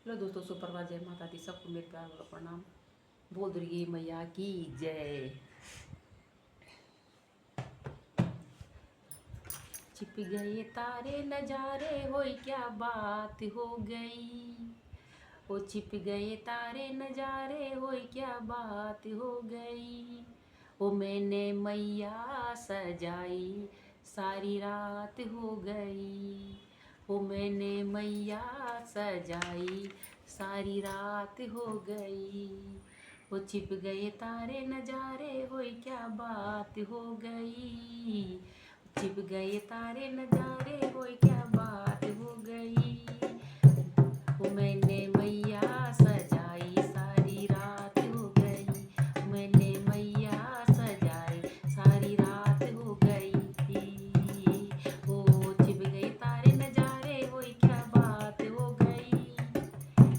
Hello दोस्तों, सुप्रभात, जय माता दी। सबको मेरे प्यार और प्रणाम। बोल दुर्गे मैया की जय। छिप गए तारे नजारे, होई क्या बात हो गई। ओ छिप गए तारे नजारे, होई क्या बात हो गई। ओ मैंने मैया सजाई, सारी रात हो गई। ओ मैंने मैया सजाई, सारी रात हो गई। वो छिप गए तारे नजारे, होई क्या बात हो गई। छिप गए तारे नजारे, होई क्या बात हो गई। वो मैंने मैया सजाई, सारी रात हो गई। मैंने मैया सजाई, सारी रात हो गई। वो छिप गए तारे नजारे, होई क्या बात हो गई।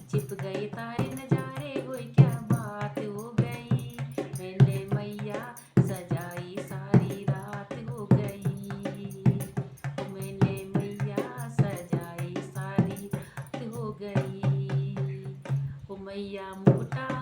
छिप गए तारे नजारे, होई क्या बात हो गई। मैंने मैया सजाई, सारी रात हो गई। मैंने मैया सजाई, सारी रात हो गई। ओ मैया मुकुटा